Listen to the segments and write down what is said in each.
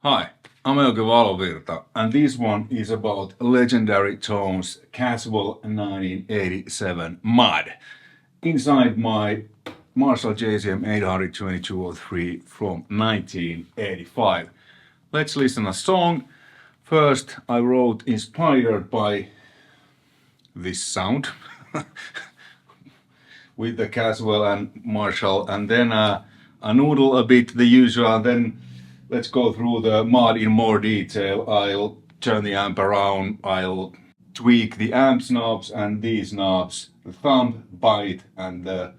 Hi, I'm Euge Valovirta, and this one is about legendary tones Caswell 1987 Mod inside my Marshall JCM800 2203 from 1985. Let's listen to a song. First, I wrote inspired by this sound with the Caswell and Marshall, and then I noodle a bit the usual, and then let's go through the mod in more detail. I'll turn the amp around, I'll tweak the amps knobs and these knobs, the thumb, byte, and the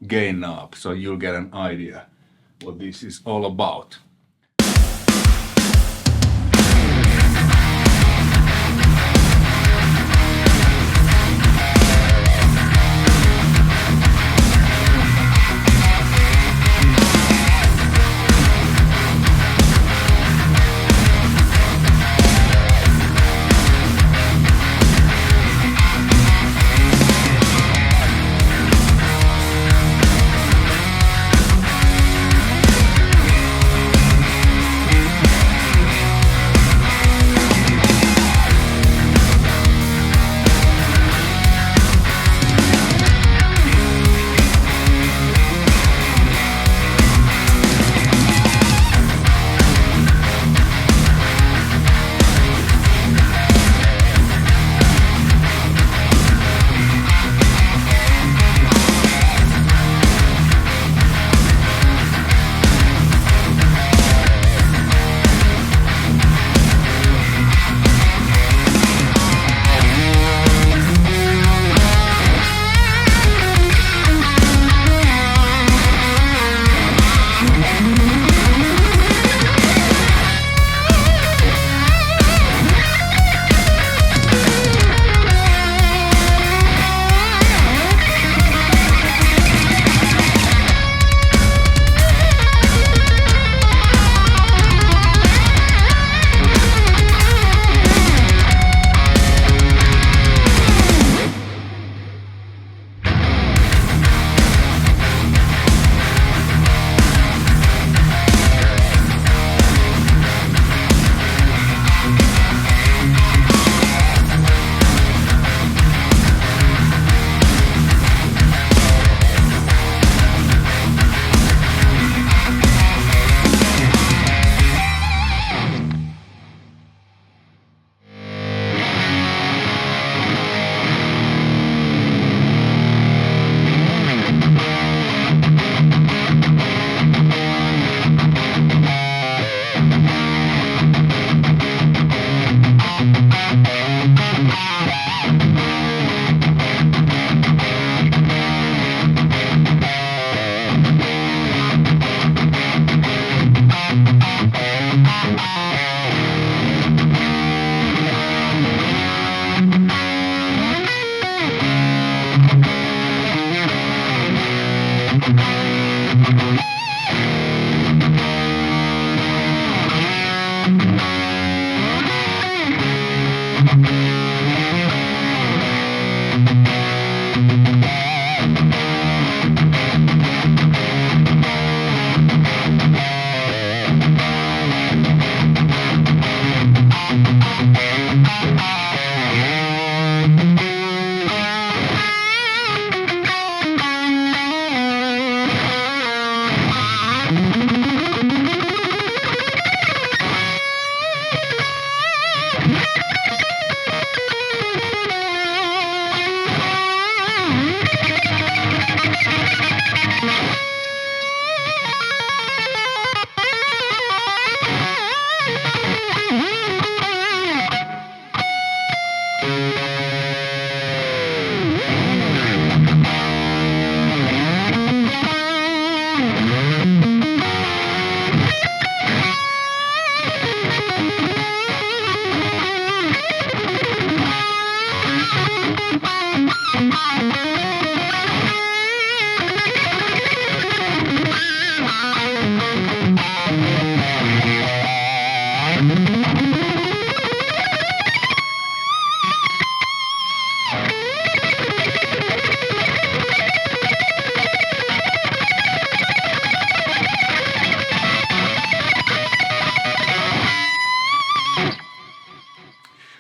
gain knob, so you'll get an idea what this is all about.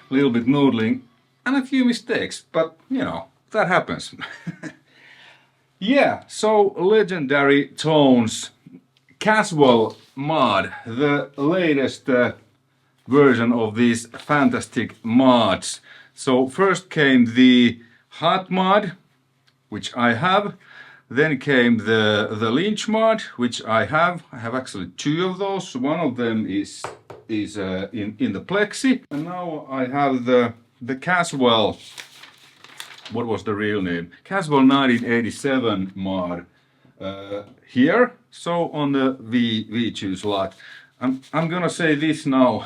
a little bit noodling, and a few mistakes, but you know, that happens. Yeah, so legendary tones, Caswell Mod, the latest version of these fantastic mods. So first came the hot mod, which I have. Then came the Lynch mod, which I have. I have actually two of those. One of them is in the Plexi, and now I have the Caswell. What was the real name? Caswell 1987 mod here. So on the V2 slot. I'm gonna say this now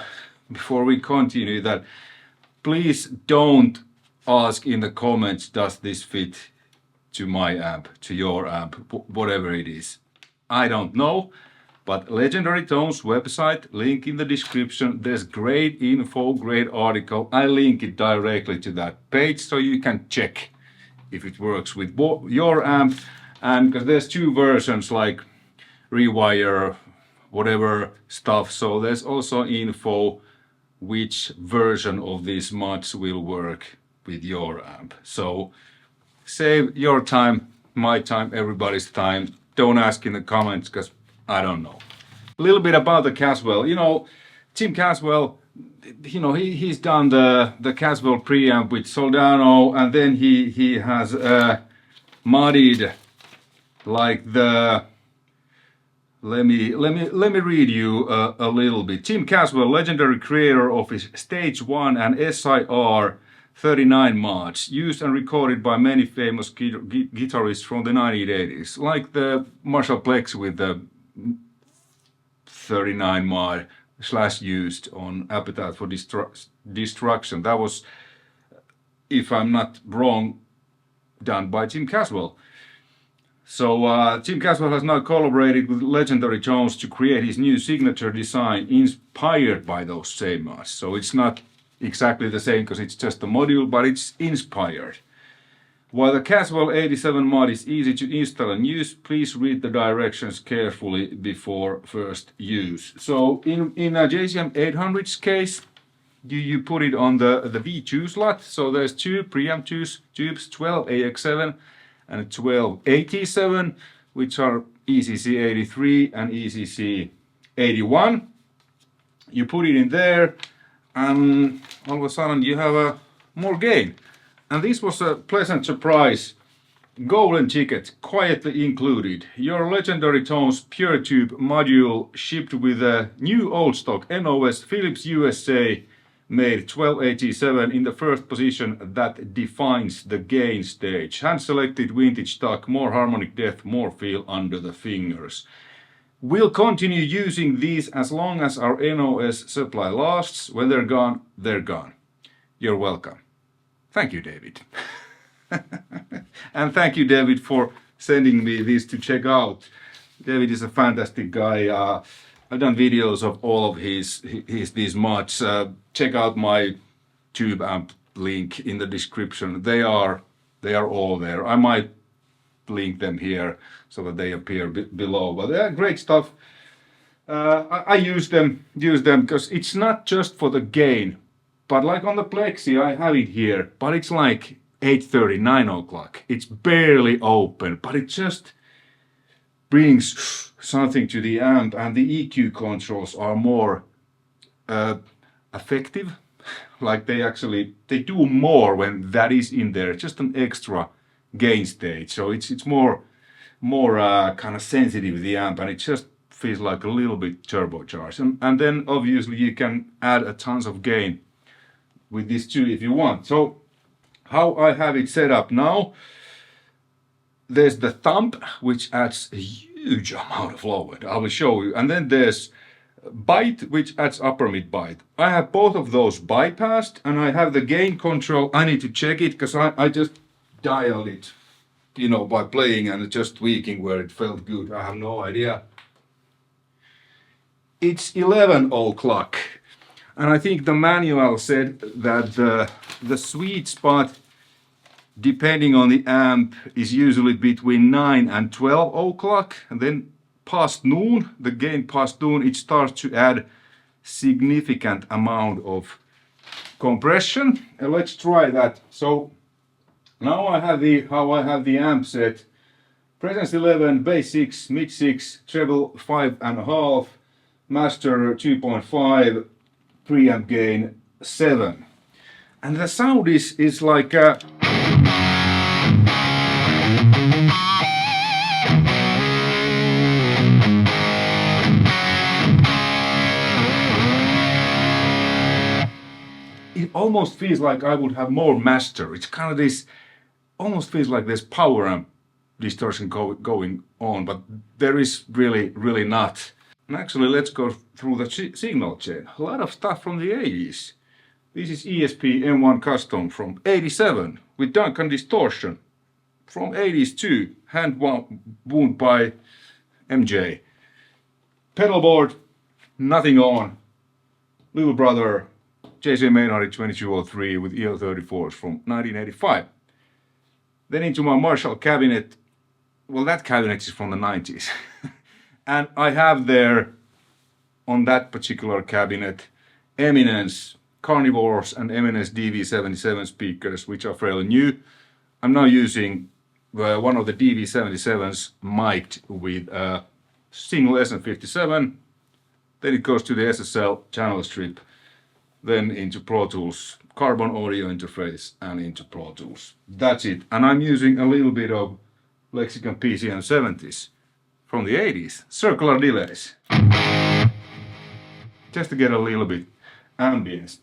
before we continue, that please don't ask in the comments, does this fit to my amp, to your amp, whatever it is. I don't know, but Legendary Tones website, link in the description. There's great info, great article. I link it directly to that page so you can check if it works with your amp. And because there's two versions, like rewire, whatever stuff. So there's also info which version of these mods will work with your amp. So save your time, my time, everybody's time. Don't ask in the comments because I don't know. A little bit about the Caswell. You know, Tim Caswell, you know, he's done the Caswell preamp with Soldano, and then he has modded like the. Let me read you a little bit. Tim Caswell, legendary creator of his Stage 1 and S.I.R. 39 mods, used and recorded by many famous guitarists from the 1980s, like the Marshall Plexi with the 39 mod / used on Appetite for Destruction. That was, if I'm not wrong, done by Tim Caswell. So Tim Caswell has now collaborated with Legendary Tones to create his new signature design inspired by those same mods. So it's not exactly the same because it's just a module, but it's inspired. While the Caswell 87 mod is easy to install and use, please read the directions carefully before first use. So in a JCM800's case, you put it on the V2 slot. So there's two preamp tubes, 12AX7 and 12AT7, which are ECC 83 and ECC 81. You put it in there, and all of a sudden you have more gain. And this was a pleasant surprise. Golden ticket, quietly included. Your Legendary Tones Pure Tube module shipped with a new old stock NOS Philips USA made 1287 in the first position that defines the gain stage. Hand selected vintage stock, more harmonic depth, more feel under the fingers. We'll continue using these as long as our NOS supply lasts. When they're gone, they're gone. You're welcome. Thank you, David. And thank you, David, for sending me this to check out. David is a fantastic guy. I've done videos of all of these mods. Check out my tube amp link in the description. They are all there. I might link them here so that they appear below. But they're great stuff. I use them because it's not just for the gain. But like on the Plexi, I have it here, but it's like 8:30, 9 o'clock. It's barely open, but it just brings something to the amp, and the EQ controls are more effective. Like they do more when that is in there. Just an extra gain stage, so it's more kind of sensitive, the amp, and it just feels like a little bit turbocharged. And then obviously you can add a tons of gain with this too if you want. So how I have it set up now, there's the thumb, which adds a huge amount of low end. I will show you. And then there's bite, which adds upper mid bite. I have both of those bypassed, and I have the gain control. I need to check it because I just dialed it, you know, by playing and just tweaking where it felt good. I have no idea. It's 11 o'clock. And I think the manual said that the sweet spot, depending on the amp, is usually between 9 and 12 o'clock. And then past noon, the gain past noon, it starts to add significant amount of compression, and let's try that. So now I have the amp set: presence 11, bass 6, mid 6, treble 5.5, master 2.5, preamp gain 7, and the sound is like a it almost feels like I would have more master. It's kind of this, almost feels like there's power amp distortion going on, but there is really not. And actually, let's go through the signal chain. A lot of stuff from the 80s. This is ESP M1 Custom from 87 with Duncan distortion from 80s too, hand wound by MJ. Pedal board, nothing on. Little brother JCM800 2203 with EL34s from 1985. Then into my Marshall cabinet. Well, that cabinet is from the 90s. And I have there, on that particular cabinet, Eminence Carnivores and Eminence DV77 speakers, which are fairly new. I'm now using one of the DV77s mic'd with a single SM57. Then it goes to the SSL channel strip, then into Pro Tools, Carbon audio interface, and into Pro Tools. That's it. And I'm using a little bit of Lexicon PCM70s from the 80s, circular delays, just to get a little bit ambience.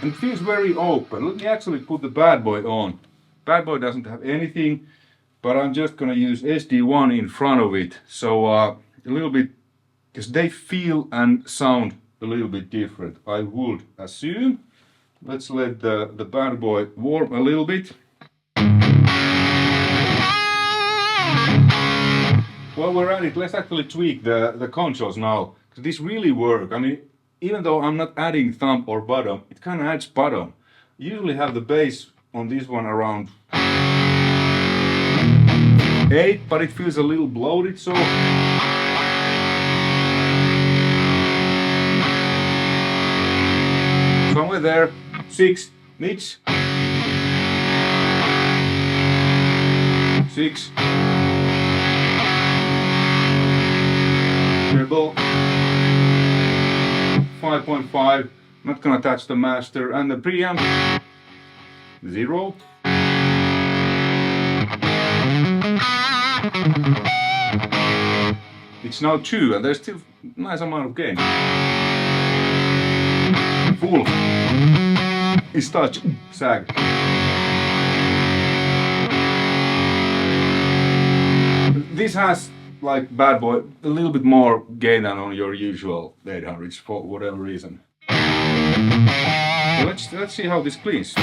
And it feels very open. Let me actually put the bad boy on. Bad boy doesn't have anything, but I'm just gonna use SD-1 in front of it. So a little bit, because they feel and sound a little bit different, I would assume. Let's let the bad boy warm a little bit. While we're at it, let's actually tweak the controls now, because these really work. I mean, even though I'm not adding thumb or bottom, it kind of adds bottom. I usually have the bass on this one around 8, but it feels a little bloated, so somewhere there, 6 mids, 6 treble, 5.5. Not gonna touch the master, and the preamp 0. It's now 2, and there's still nice amount of gain. Full is touch, sag. This has, like bad boy, a little bit more gain than on your usual 800s for whatever reason. So let's see how this cleans.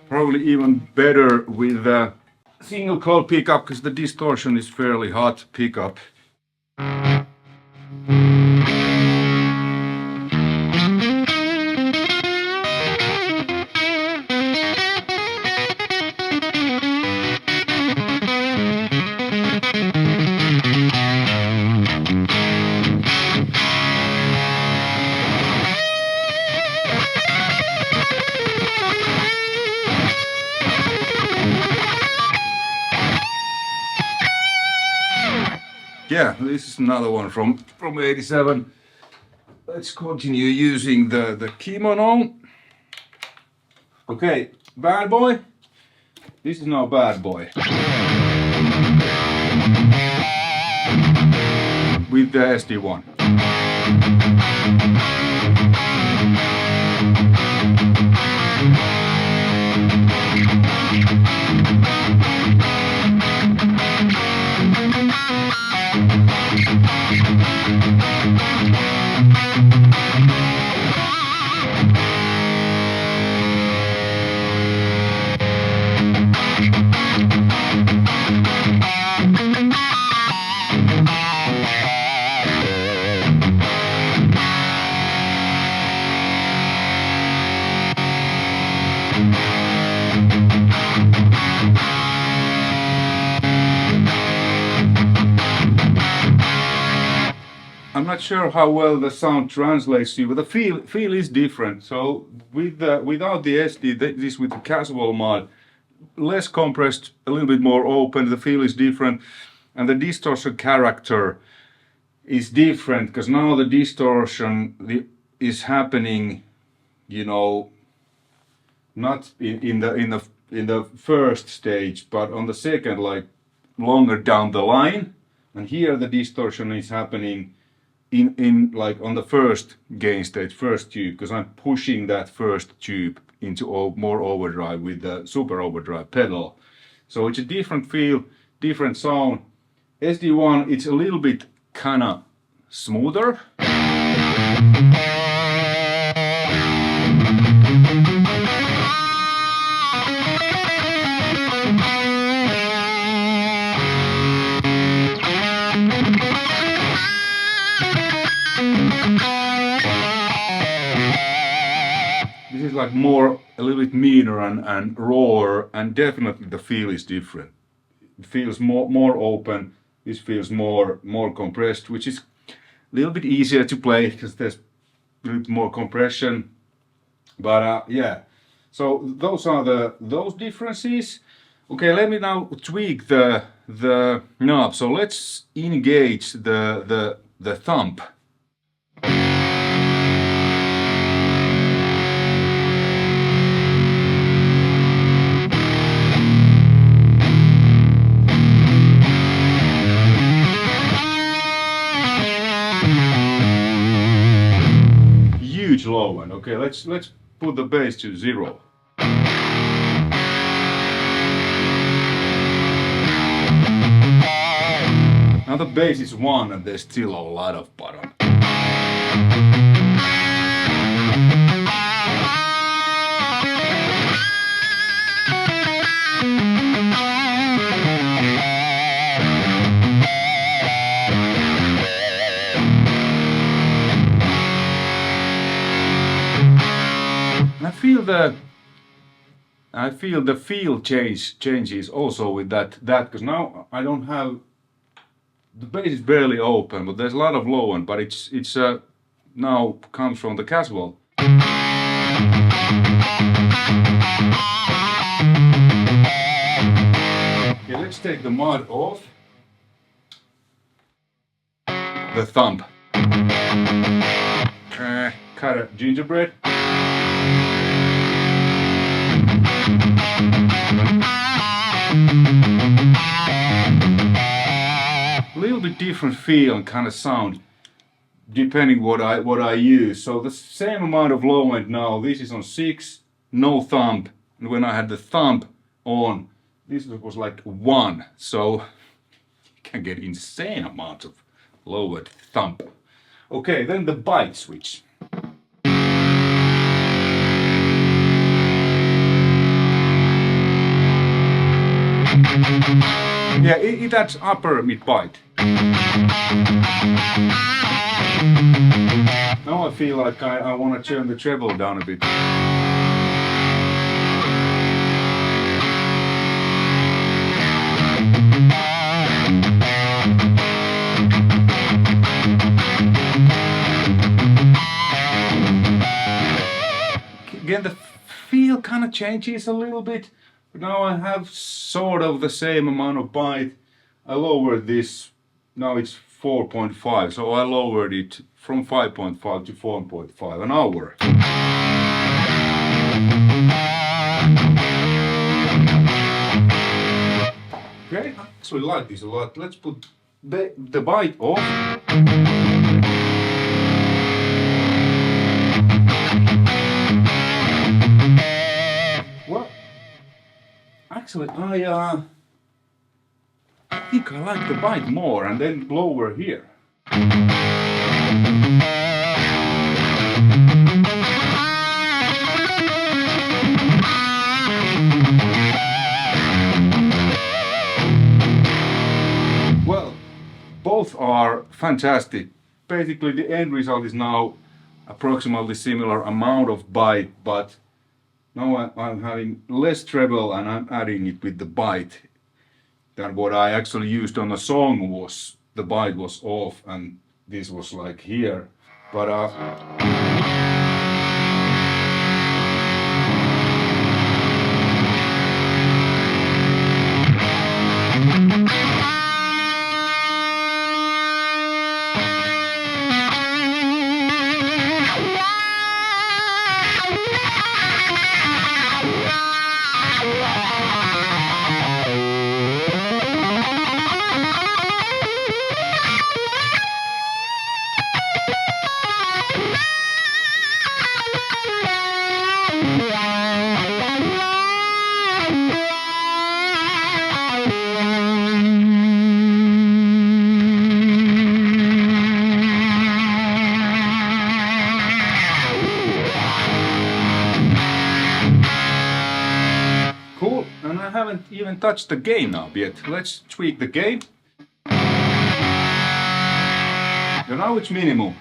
Probably even better with the single coil pickup, because the distortion is fairly hot pickup. Yeah, this is another one from 87. Let's continue using the kimono. Okay, bad boy. This is now bad boy. With the SD-1. I'm not sure how well the sound translates to you, but the feel is different. So with without the SD, this with the Caswell mod, less compressed, a little bit more open, the feel is different, and the distortion character is different because now the distortion is happening, you know, not in the first stage, but on the second, like longer down the line, and here the distortion is happening in like on the first gain stage, first tube, because I'm pushing that first tube into more overdrive with the super overdrive pedal. So it's a different feel, different sound. SD1, it's a little bit kind of smoother. This is like more, a little bit meaner and rawer, and definitely the feel is different. It feels more open. This feels more compressed, which is a little bit easier to play because there's a little bit more compression. But yeah, so those are those differences. Okay, let me now tweak the knob. So let's engage the thumb. Huge low one. Okay, let's put the bass to 0. Now the bass is 1 and there's still a lot of bottom. I feel the feel changes also with that because now I don't have, the bass is barely open, but there's a lot of low end, but it's now comes from the Caswell. Okay, let's take the mod off. The thumb. Cut a gingerbread. A little bit different feel and kind of sound depending what I use. So the same amount of low end now. This is on 6, no thumb, and when I had the thumb on, this was like 1. So you can get insane amounts of low end thumb. Okay, then the bite switch. Yeah, it adds upper mid bite. Now I feel like I want to turn the treble down a bit. Again, the feel kind of changes a little bit. Now I have sort of the same amount of bite. I lowered this, now it's 4.5, so I lowered it from 5.5 to 4.5 an hour. Okay, I actually like this a lot. Let's put the bite off. Actually, I think I like the bite more and then lower here. Well, both are fantastic. Basically, the end result is now approximately similar amount of bite, but Now I'm having less treble and I'm adding it with the bite than what I actually used on the song. Was the bite was off and this was like here, but cool, and I haven't even touched the gain knob yet. Let's tweak the gain. And now it's minimum.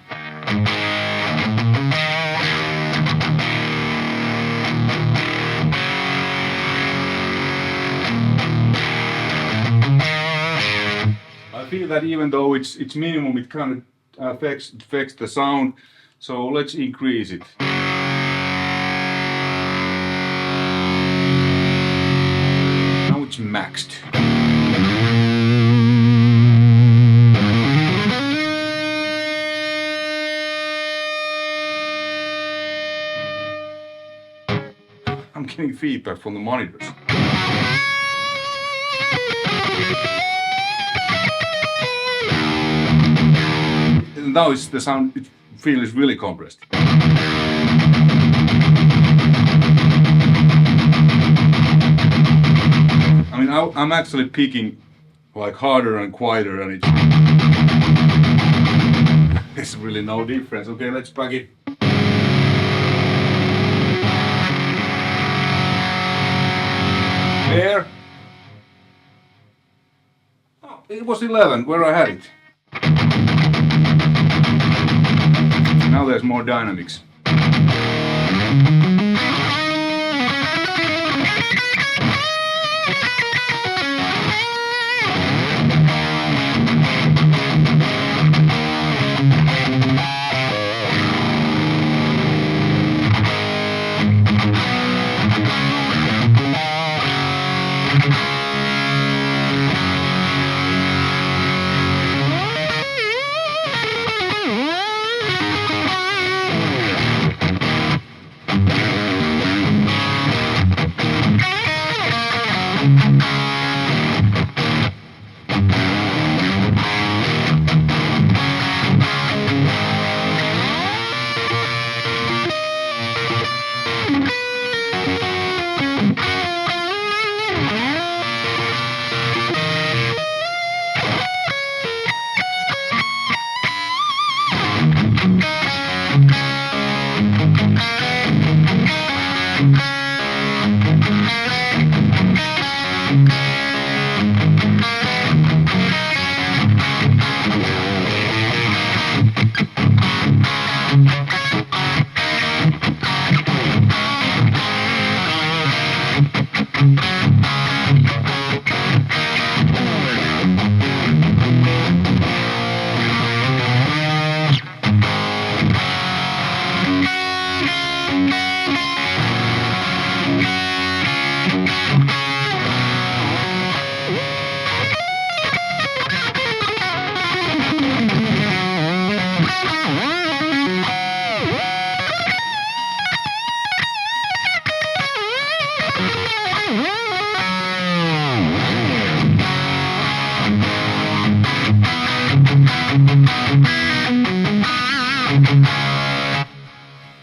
I feel that even though it's minimum, it kind of affects the sound. So let's increase it. Now it's maxed. I'm getting feedback from the monitors. Now it's the sound, it feels really compressed. I mean, I'm actually picking like harder and quieter, and it's really no difference. Okay, let's back it. There. Oh, it was 11 where I had it. Now there's more dynamics.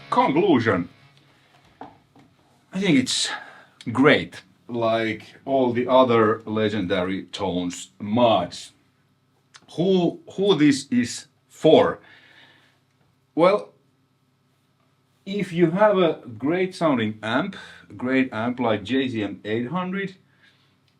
Conclusion. I think it's great, like all the other legendary tones mods. Who this is for? Well, if you have a great sounding amp, great amp like JCM800,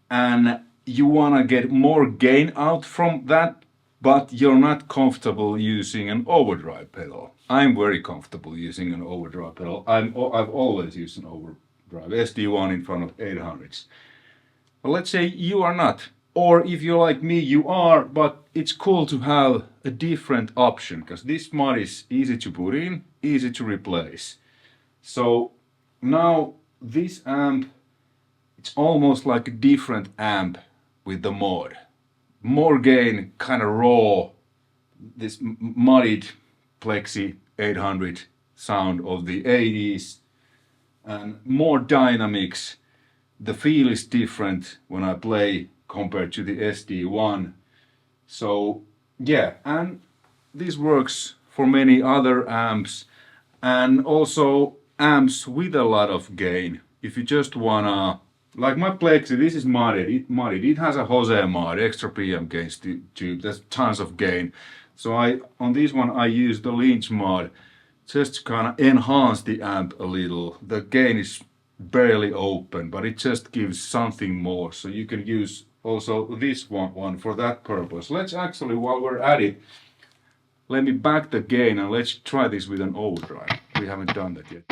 and you wanna get more gain out from that, but you're not comfortable using an overdrive pedal. I'm very comfortable using an overdrive pedal. I've always used an overdrive drive, SD-1 in front of 800s. But let's say you are not, or if you're like me, you are, but it's cool to have a different option, because this mod is easy to put in, easy to replace. So now this amp, it's almost like a different amp with the mod. More gain, kind of raw, this modded Plexi 800 sound of the 80s, and more dynamics. The feel is different when I play compared to the SD-1. So yeah, and this works for many other amps, and also amps with a lot of gain. If you just wanna, like my Plexi, this is modded. It has a Jose mod, extra PM gains tube. There's tons of gain. So on this one I use the Lynch mod just to kind of enhance the amp a little. The gain is barely open, but it just gives something more. So you can use also this one for that purpose. Let's actually, while we're at it, let me back the gain and let's try this with an overdrive. We haven't done that yet.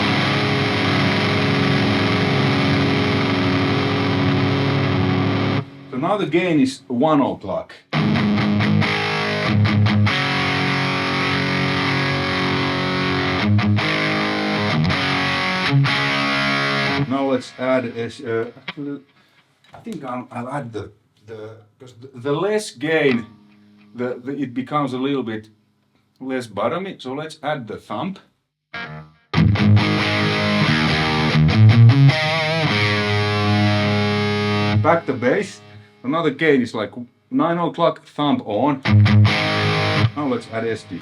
So now the gain is 1 o'clock. Now let's add, actually, I think I'll add because the less gain, it becomes a little bit less bottomy. So let's add the thump. Back the bass. Another gain is like 9 o'clock, thump on. Now let's add SD.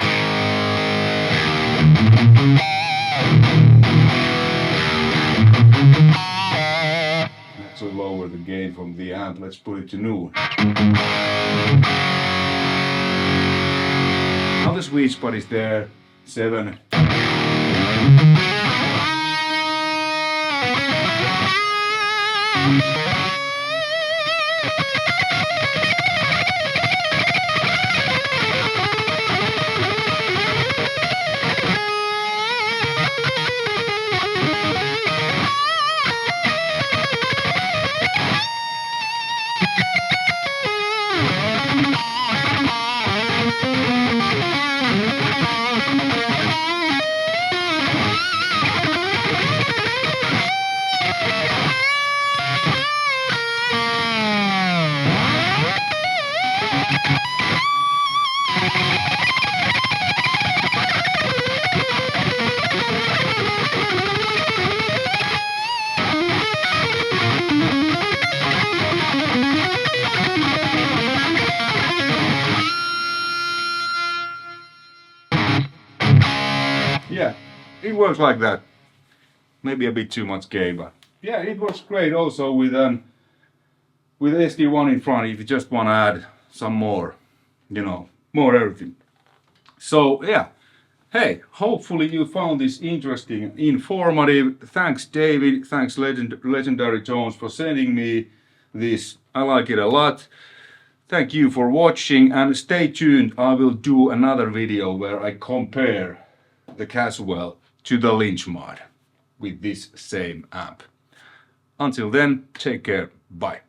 Actually lower the gain from the amp. Let's put it to noon. Now the sweet spot is there, 7. Yeah, it works like that. Maybe a bit too much gain, but yeah, it works great also with SD-1 in front if you just want to add some more, more everything. So yeah, hey, hopefully you found this interesting, informative. Thanks David, thanks Legendary Tones for sending me this. I like it a lot. Thank you for watching, and stay tuned. I will do another video where I compare the Caswell to the Lynch mod with this same amp. Until then, take care, bye.